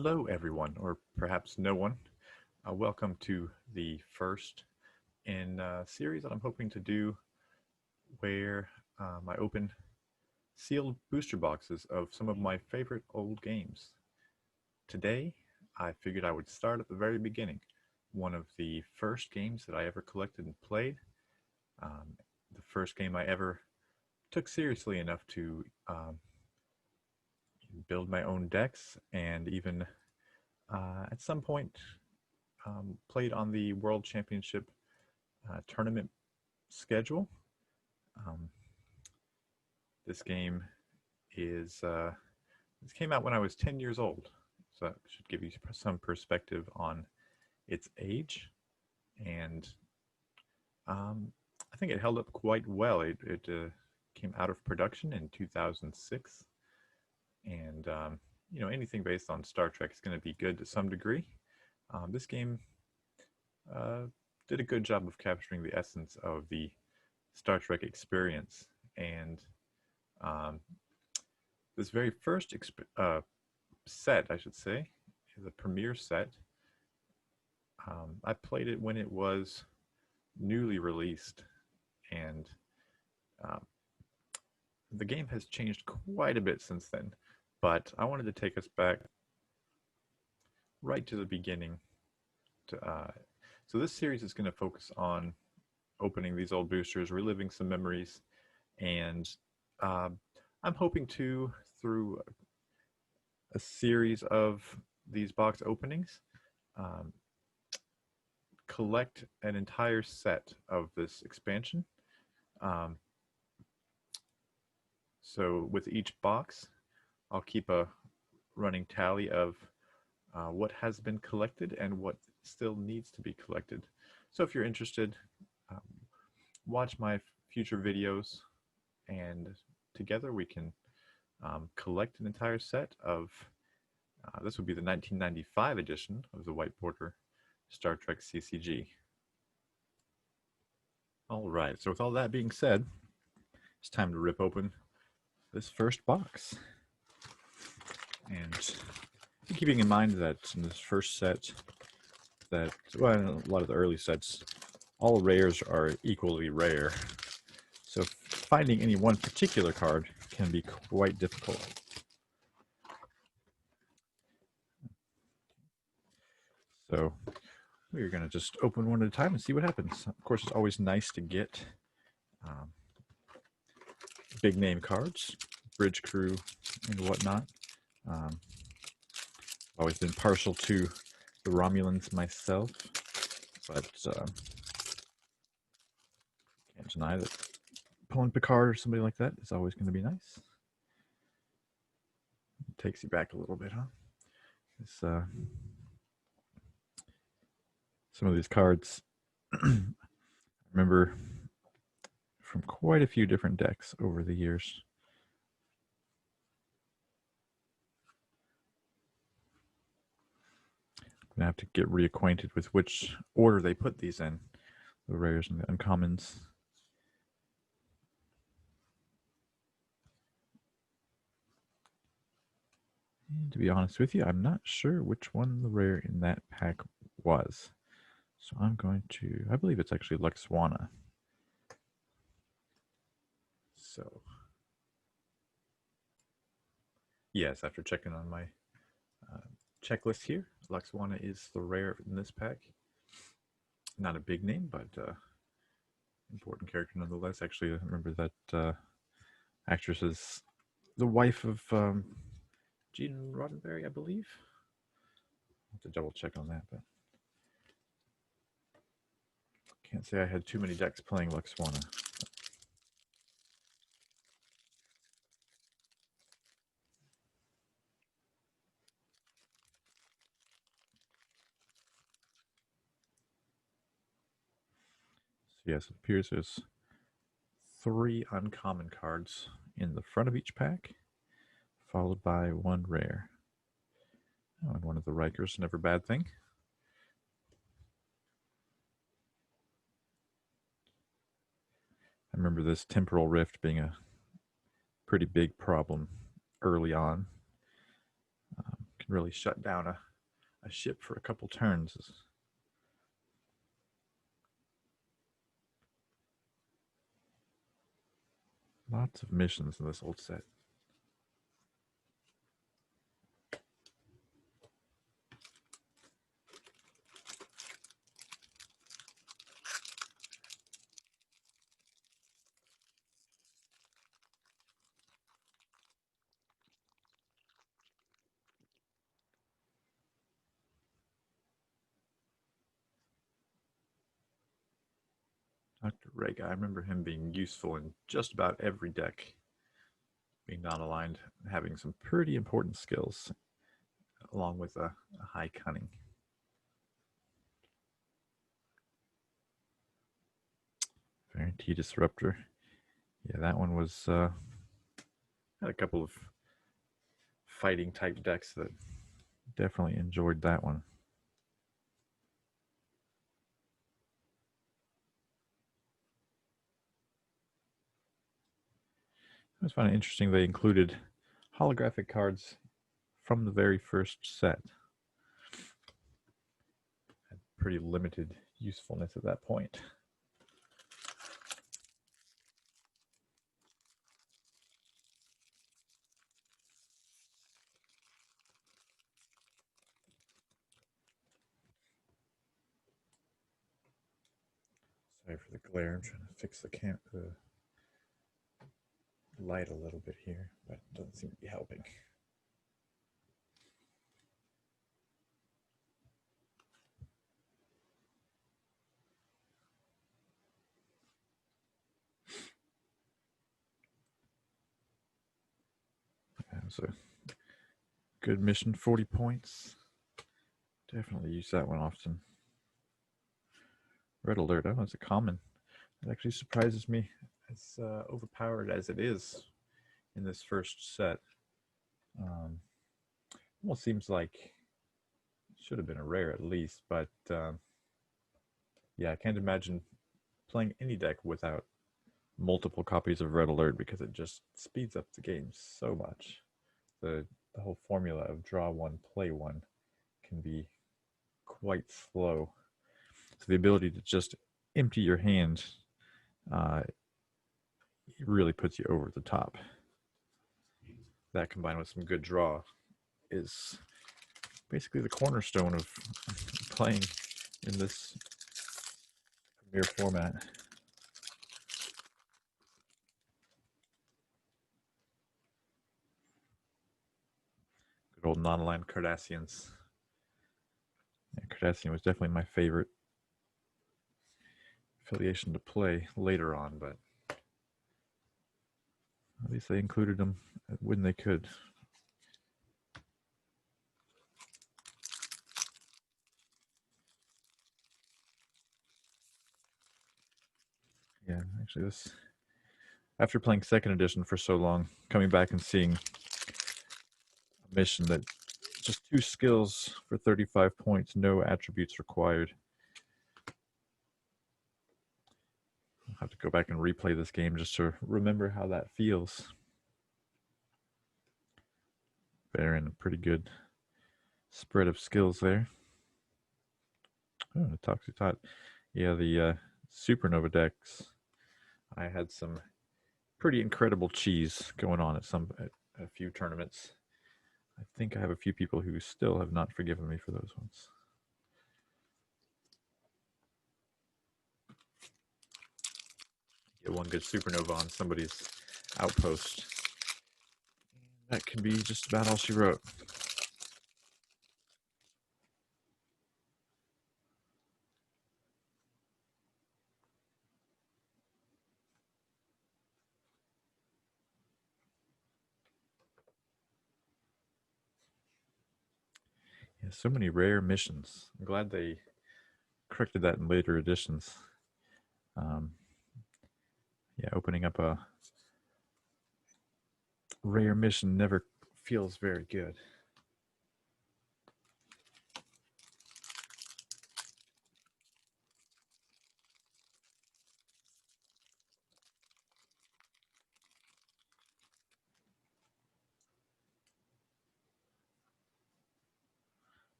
Hello, everyone, or perhaps no one. Welcome to the first in a series that I'm hoping to do where I open sealed booster boxes of some of my favorite old games. Today, I figured I would start at the very beginning. One of the first games that I ever collected and played. Um, the first game I ever took seriously enough to build my own decks and even at some point played on the World Championship tournament schedule. Um, this game is this came out when I was 10 years old, so that should give you some perspective on its age. And I think it held up quite well. It came out of production in 2006, and anything based on Star Trek is going to be good to some degree. This game uh, did a good job of capturing the essence of the Star Trek experience. And um, this very first set, I should say, is a premiere set. I played it when it was newly released, and um, the game has changed quite a bit since then. But I wanted to take us back right to the beginning. So this series is going to focus on opening these old boosters, reliving some memories, and uh, I'm hoping to, through a series of these box openings, um, collect an entire set of this expansion. Um, so with each box, I'll keep a running tally of what has been collected and what still needs to be collected. So if you're interested, um, watch my future videos, and together we can collect an entire set of, this would be the 1995 edition of the White Border Star Trek CCG. All right, so with all that being said, it's time to rip open this first box. And keeping in mind that in this first set, that, well, a lot of the early sets, all rares are equally rare. So finding any one particular card can be quite difficult. So we're going to just open one at a time and see what happens. Of course, it's always nice to get big name cards, bridge crew and whatnot. Always been partial to the Romulans myself, but can't deny that pulling Picard or somebody like that is always going to be nice. It takes you back a little bit, huh? It's, some of these cards I remember from quite a few different decks over the years. I'm going to have to get reacquainted with which order they put these in, the rares and the uncommons. And to be honest with you, I'm not sure which one the rare in that pack was. So I'm going to, I believe it's actually Luxwana. So, yes, after checking on my checklist here, Luxwana is the rare in this pack. Not a big name, but important character nonetheless. Actually, I remember that actress is the wife of Gene Roddenberry, I believe. I'll have to double check on that, but can't say I had too many decks playing Luxwana. So yes, it appears there's 3 uncommon cards in the front of each pack, followed by 1 rare. Oh, and one of the Rikers, never a bad thing. I remember this temporal rift being a pretty big problem early on. can really shut down a ship for a couple turns. Lots of missions in this old set. Dr. Rega, I remember him being useful in just about every deck, being non-aligned, having some pretty important skills, along with a high cunning. Guarantee Disruptor. Yeah, that one was had a couple of fighting type decks that definitely enjoyed that one. I always found it interesting they included holographic cards from the very first set. Had pretty limited usefulness at that point. Sorry for the glare. I'm trying to fix the light a little bit here, but it doesn't seem to be helping. That was a good mission, 40 points. Definitely use that one often. Red Alert, oh, that's a common. It actually surprises me as overpowered as it is in this first set. Almost seems like it should have been a rare at least, but yeah, I can't imagine playing any deck without multiple copies of Red Alert because it just speeds up the game so much. The whole formula of draw one, play one can be quite slow. So the ability to just empty your hand really puts you over the top. That combined with some good draw is basically the cornerstone of playing in this Premier format. Good old non-aligned Cardassians. Yeah, Cardassian was definitely my favorite affiliation to play later on, but at least they included them when they could. Yeah, actually, this after playing second edition for so long, coming back and seeing a mission that just 2 skills for 35 points, no attributes required. I'll have to go back and replay this game just to remember how that feels. Baron, a pretty good spread of skills there. Oh, the Toxitot. Yeah, the Supernova decks. I had some pretty incredible cheese going on at a few tournaments. I think I have a few people who still have not forgiven me for those ones. Get one good Supernova on somebody's outpost. That can be just about all she wrote. Yeah, so many rare missions. I'm glad they corrected that in later editions. Yeah, opening up a rare mission never feels very good.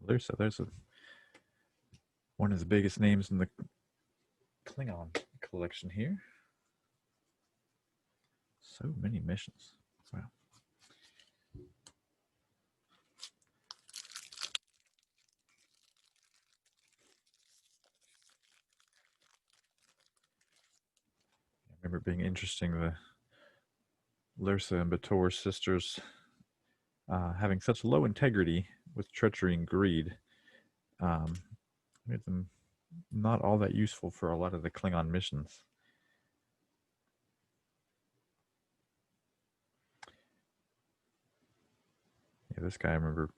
There's one of the biggest names in the Klingon collection here. So many missions. Wow. I remember it being interesting, the Lursa and Bator's sisters having such low integrity with treachery and greed, made them not all that useful for a lot of the Klingon missions. Yeah, this guy I remember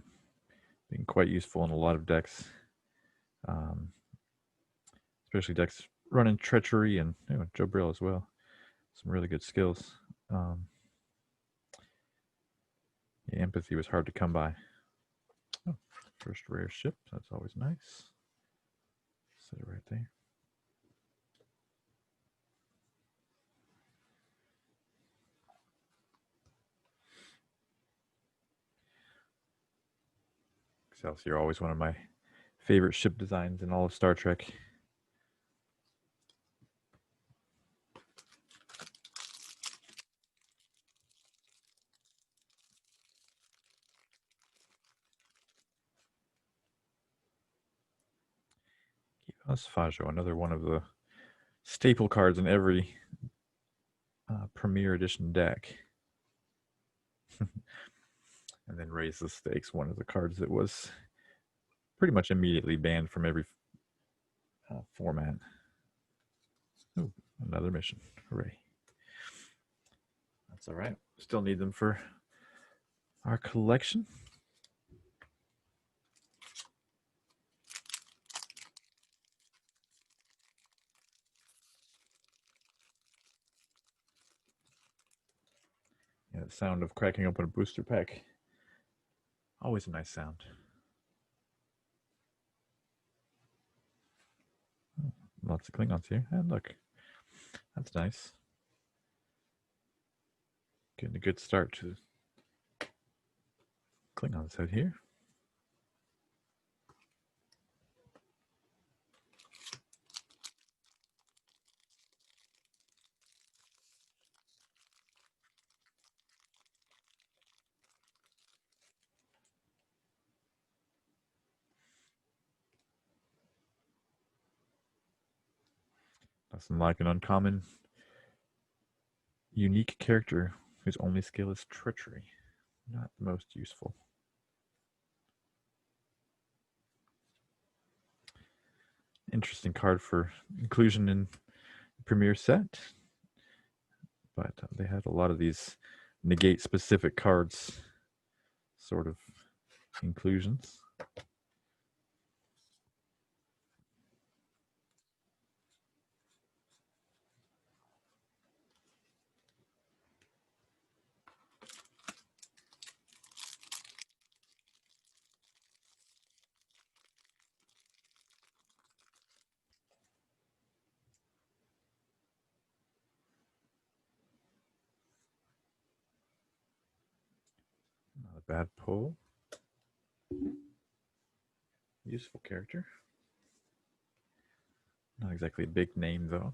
being quite useful in a lot of decks, especially decks running treachery and Joe Brill as well. Some really good skills. Yeah, empathy was hard to come by. Oh, first rare ship. That's always nice. Set it right there. Excelsior, always one of my favorite ship designs in all of Star Trek. Fajo, another one of the staple cards in every Premier Edition deck. And then Raise the Stakes, one of the cards that was pretty much immediately banned from every format. Ooh, another mission. Hooray. That's all right. Still need them for our collection. Yeah, the sound of cracking open a booster pack. Always a nice sound. Oh, lots of Klingons here. And look, that's nice. Getting a good start to Klingons out here. Nothing like an uncommon, unique character whose only skill is treachery. Not the most useful. Interesting card for inclusion in the Premier set. But they had a lot of these negate specific cards sort of inclusions. Not a bad pull. Useful character. Not exactly a big name, though.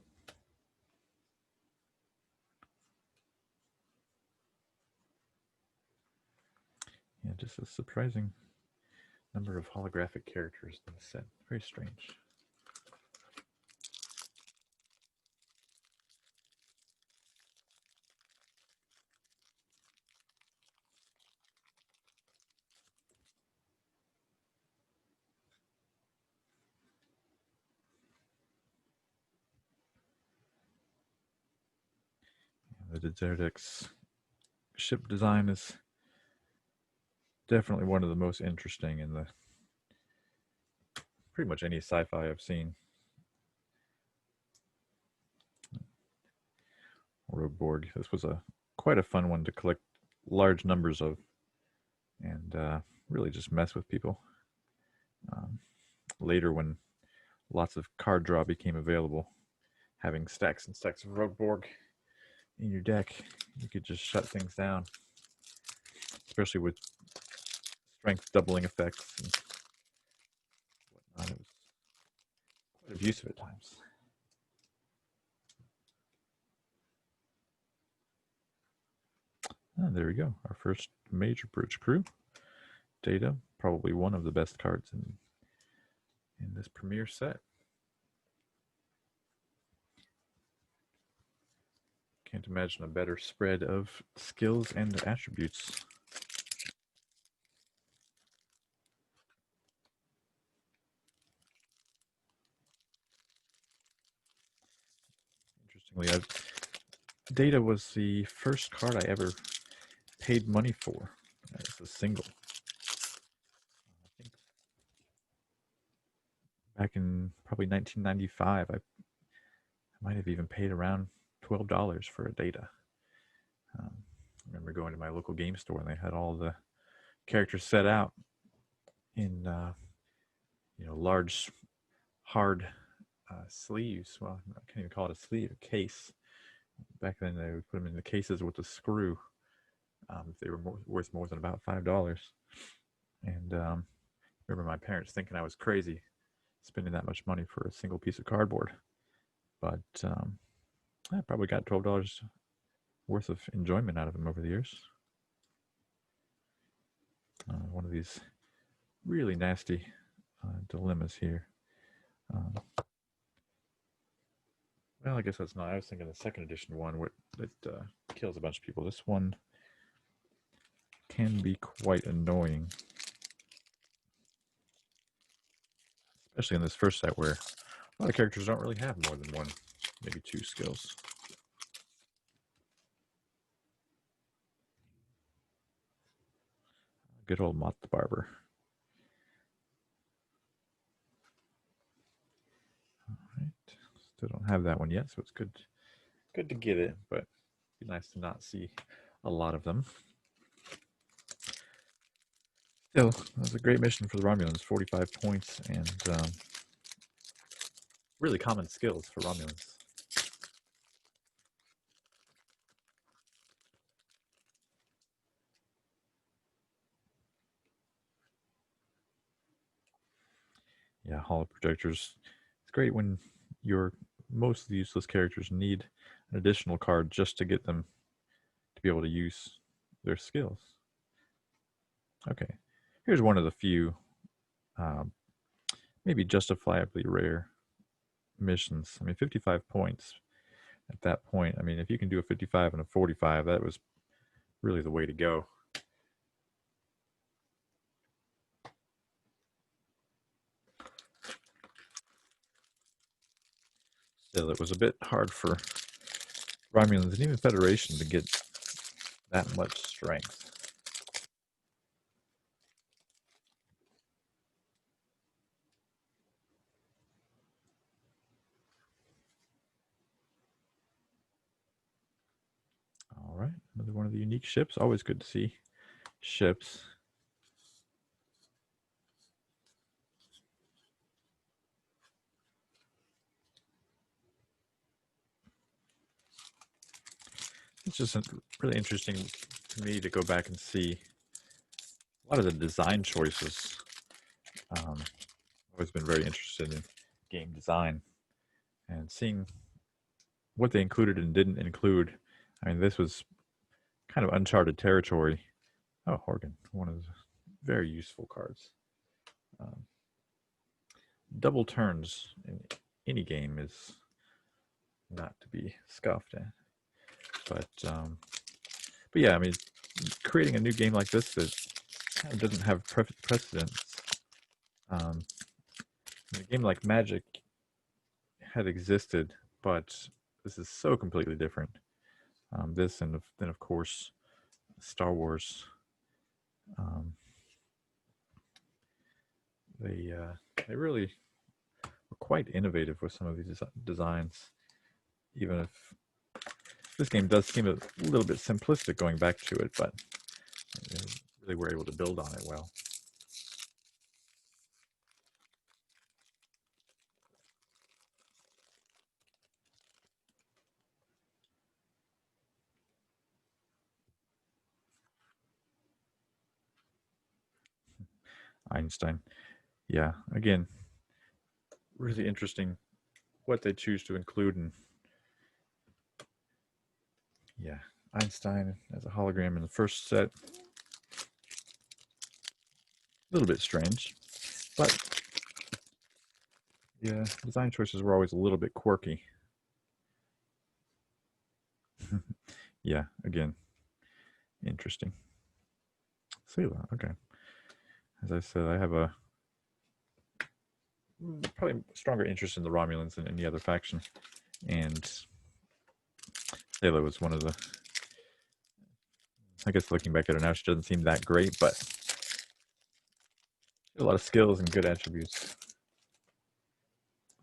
Yeah, just a surprising number of holographic characters in the set. Very strange. The Desertix ship design is definitely one of the most interesting in the pretty much any sci-fi I've seen. Roborg. This was quite a fun one to collect large numbers of and really just mess with people. Later, when lots of card draw became available, having stacks and stacks of Roborg in your deck, you could just shut things down, especially with strength doubling effects and use of it at times. And there we go, our first major bridge crew. Data, probably one of the best cards in this premier set. Can't imagine a better spread of skills and attributes. Interestingly, Data was the first card I ever paid money for as a single. I think back in probably 1995, I might have even paid around $12 for a Data. I remember going to my local game store and they had all the characters set out in large, hard sleeves. Well, I can't even call it a sleeve, a case. Back then, they would put them in the cases with a screw if they were worth more than about $5. And remember my parents thinking I was crazy spending that much money for a single piece of cardboard. But I probably got $12 worth of enjoyment out of them over the years. One of these really nasty dilemmas here. Well, I guess that's not. I was thinking the second edition one that kills a bunch of people. This one can be quite annoying, especially in this first set where a lot of characters don't really have more than one, maybe two skills. Good old Mott the Barber. All right, still don't have that one yet, so it's good to get it, but it'd be nice to not see a lot of them. Still, that was a great mission for the Romulans, 45 points, and really common skills for Romulans. Yeah, holo projectors. It's great when your most of the useless characters need an additional card just to get them to be able to use their skills. Okay, here's one of the few maybe justifiably rare missions. I mean, 55 points at that point. I mean, if you can do a 55 and a 45, that was really the way to go. Still, it was a bit hard for Romulans and even Federation to get that much strength. All right, another one of the unique ships. Always good to see ships. It's just really interesting to me to go back and see a lot of the design choices. I've always been very interested in game design and seeing what they included and didn't include. I mean, this was kind of uncharted territory. Oh, Horgan, one of the very useful cards. Double turns in any game is not to be scoffed at. But yeah, I mean, creating a new game like this that kind of doesn't have precedence. A game like Magic had existed, but this is so completely different. This and then of course Star Wars. They really were quite innovative with some of these designs, even if this game does seem a little bit simplistic going back to it, but they really were able to build on it well. Einstein. Yeah, again, really interesting what they choose to include. And yeah, Einstein as a hologram in the first set, a little bit strange, but yeah, design choices were always a little bit quirky. Yeah, again, interesting. Selah, okay. As I said, I have a probably stronger interest in the Romulans than any other faction, and Selah was one of the. I guess looking back at her now, she doesn't seem that great, but a lot of skills and good attributes.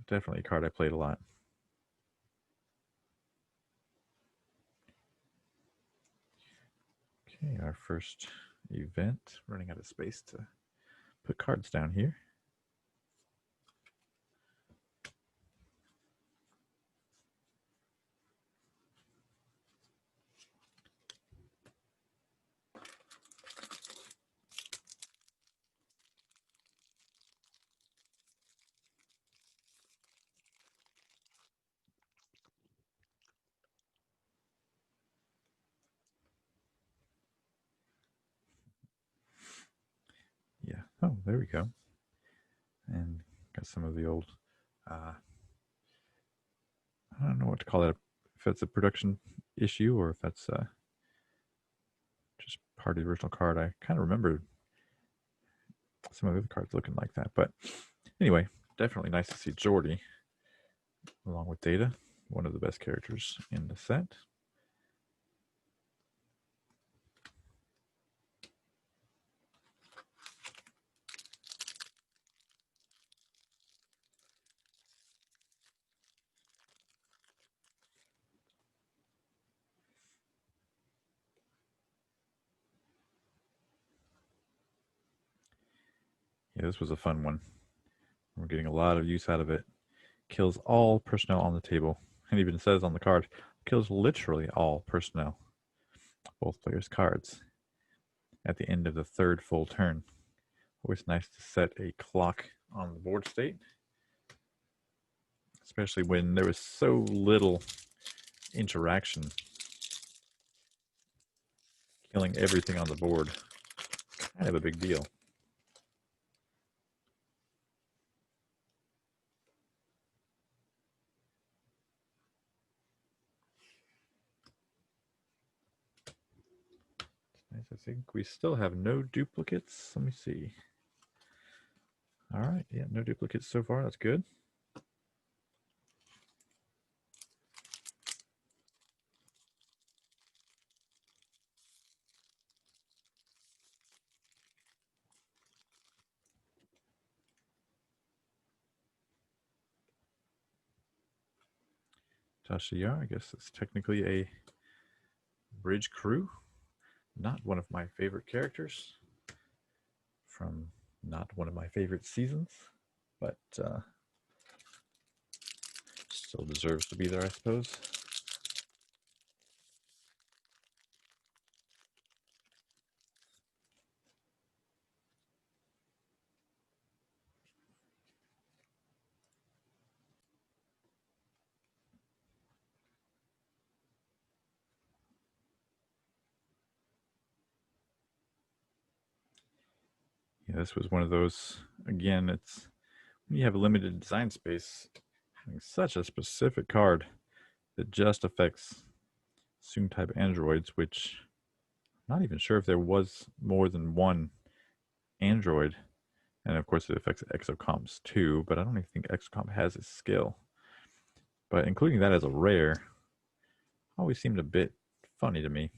Definitely a card I played a lot. Okay, our first event. Running out of space to put cards down here. Yeah. Oh, there we go. And got some of the old. I don't know what to call it. If it's a production issue or if that's just part of the original card. I kind of remember some of the other cards looking like that. But anyway, definitely nice to see Jordy along with Data, one of the best characters in the set. Yeah, this was a fun one. We're getting a lot of use out of it. Kills all personnel on the table. And even says on the card, kills literally all personnel. Both players' cards. At the end of the third full turn. Always nice to set a clock on the board state. Especially when there was so little interaction. Killing everything on the board. Kind of a big deal. Nice. I think we still have no duplicates. Let me see. All right. Yeah, no duplicates so far. That's good. Tasha, I guess it's technically a bridge crew. Not one of my favorite characters from not one of my favorite seasons, but still deserves to be there, I suppose. Yeah, this was one of those, again, it's when you have a limited design space, having such a specific card that just affects Soon type androids, which I'm not even sure if there was more than one android. And of course, it affects exocomps too, but I don't even think exocomp has a skill. But including that as a rare always seemed a bit funny to me.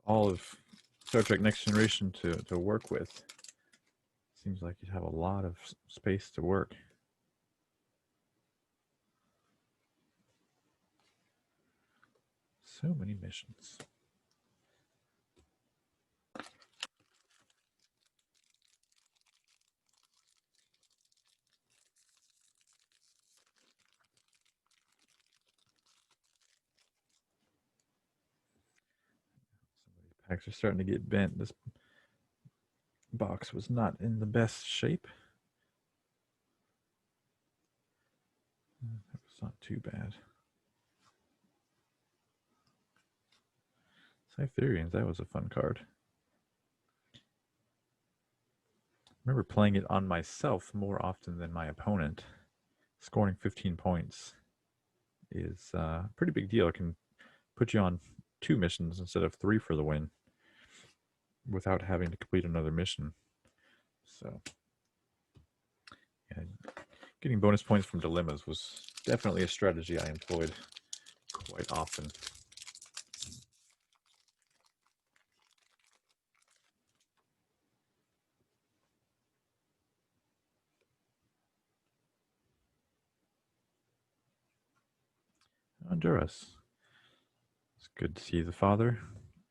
All of Star Trek Next Generation to work with, seems like you'd have a lot of space to work. So many missions. Somebody Packs are starting to get bent. This box was not in the best shape. That was not too bad. Cytherians, that was a fun card. I remember playing it on myself more often than my opponent. Scoring 15 points is a pretty big deal. It can put you on 2 missions instead of 3 for the win without having to complete another mission. So, yeah, getting bonus points from dilemmas was definitely a strategy I employed quite often. Honduras. It's good to see the father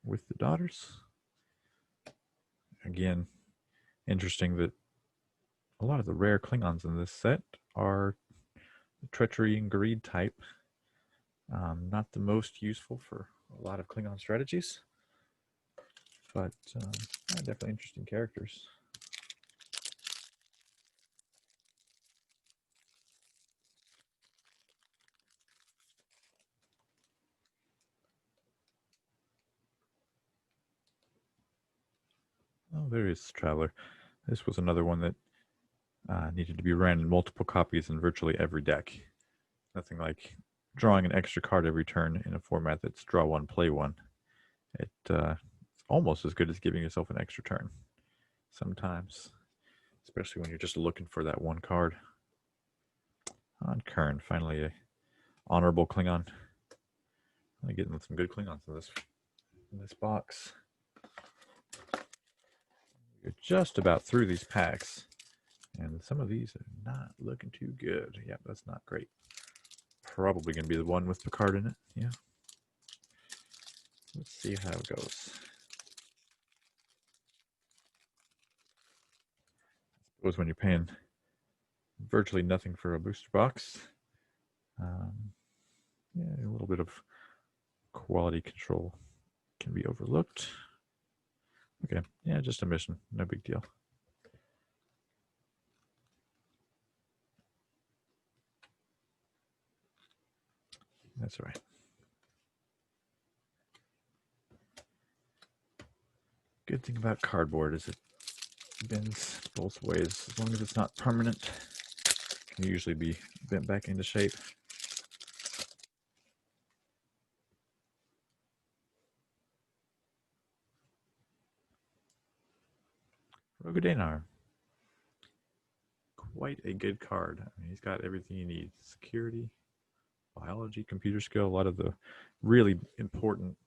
with the daughters. Again, interesting that a lot of the rare Klingons in this set are treachery and greed type. Not the most useful for a lot of Klingon strategies, but definitely interesting characters. Oh, there is Traveler. This was another one that needed to be ran in multiple copies in virtually every deck. Nothing like drawing an extra card every turn in a format that's draw one, play one. It's almost as good as giving yourself an extra turn sometimes, especially when you're just looking for that one card. On Kern, finally a honorable Klingon. I'm getting some good Klingons in this box. We're just about through these packs, and some of these are not looking too good. Yeah, that's not great. Probably going to be the one with the card in it. Yeah. Let's see how it goes. I suppose when you're paying virtually nothing for a booster box, yeah, a little bit of quality control can be overlooked. Okay, yeah, just a mission, no big deal. That's all right. Good thing about cardboard is it bends both ways. As long as it's not permanent, it can usually be bent back into shape. Rogodanar. Quite a good card. I mean, he's got everything you need. Security, biology, computer skill, a lot of the really important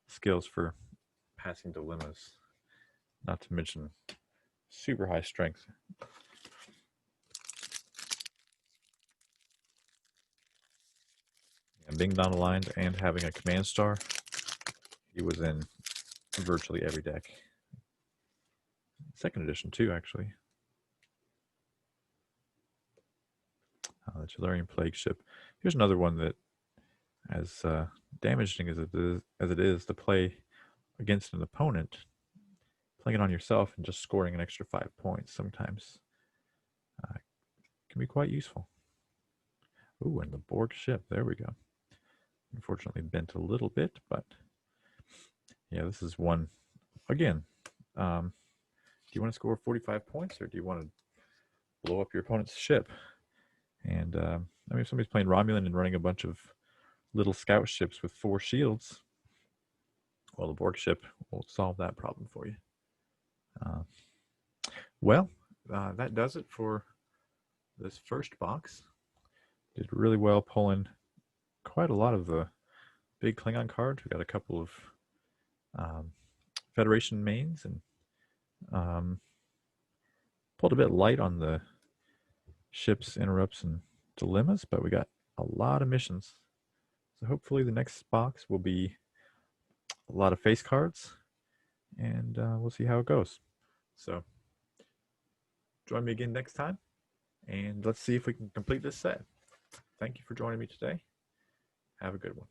skills for passing dilemmas. Not to mention super high strength. And being non-aligned and having a command star, he was in virtually every deck. Second edition too, actually. The Tellurian Plague Ship. Here's another one that, as damaging as it is to play against an opponent, playing it on yourself and just scoring an extra 5 points sometimes can be quite useful. Ooh, and the Borg ship. There we go. Unfortunately bent a little bit, but yeah, this is one. Again, do you want to score 45 points or do you want to blow up your opponent's ship? And I mean, if somebody's playing Romulan and running a bunch of little scout ships with 4 shields, well, the Borg ship will solve that problem for you. Well, that does it for this first box. Did really well pulling quite a lot of the big Klingon cards. We got a couple of Federation mains and pulled a bit light on the ships, interrupts, and dilemmas, but we got a lot of missions. So hopefully the next box will be a lot of face cards, and we'll see how it goes. So join me again next time, and let's see if we can complete this set. Thank you for joining me today. Have a good one.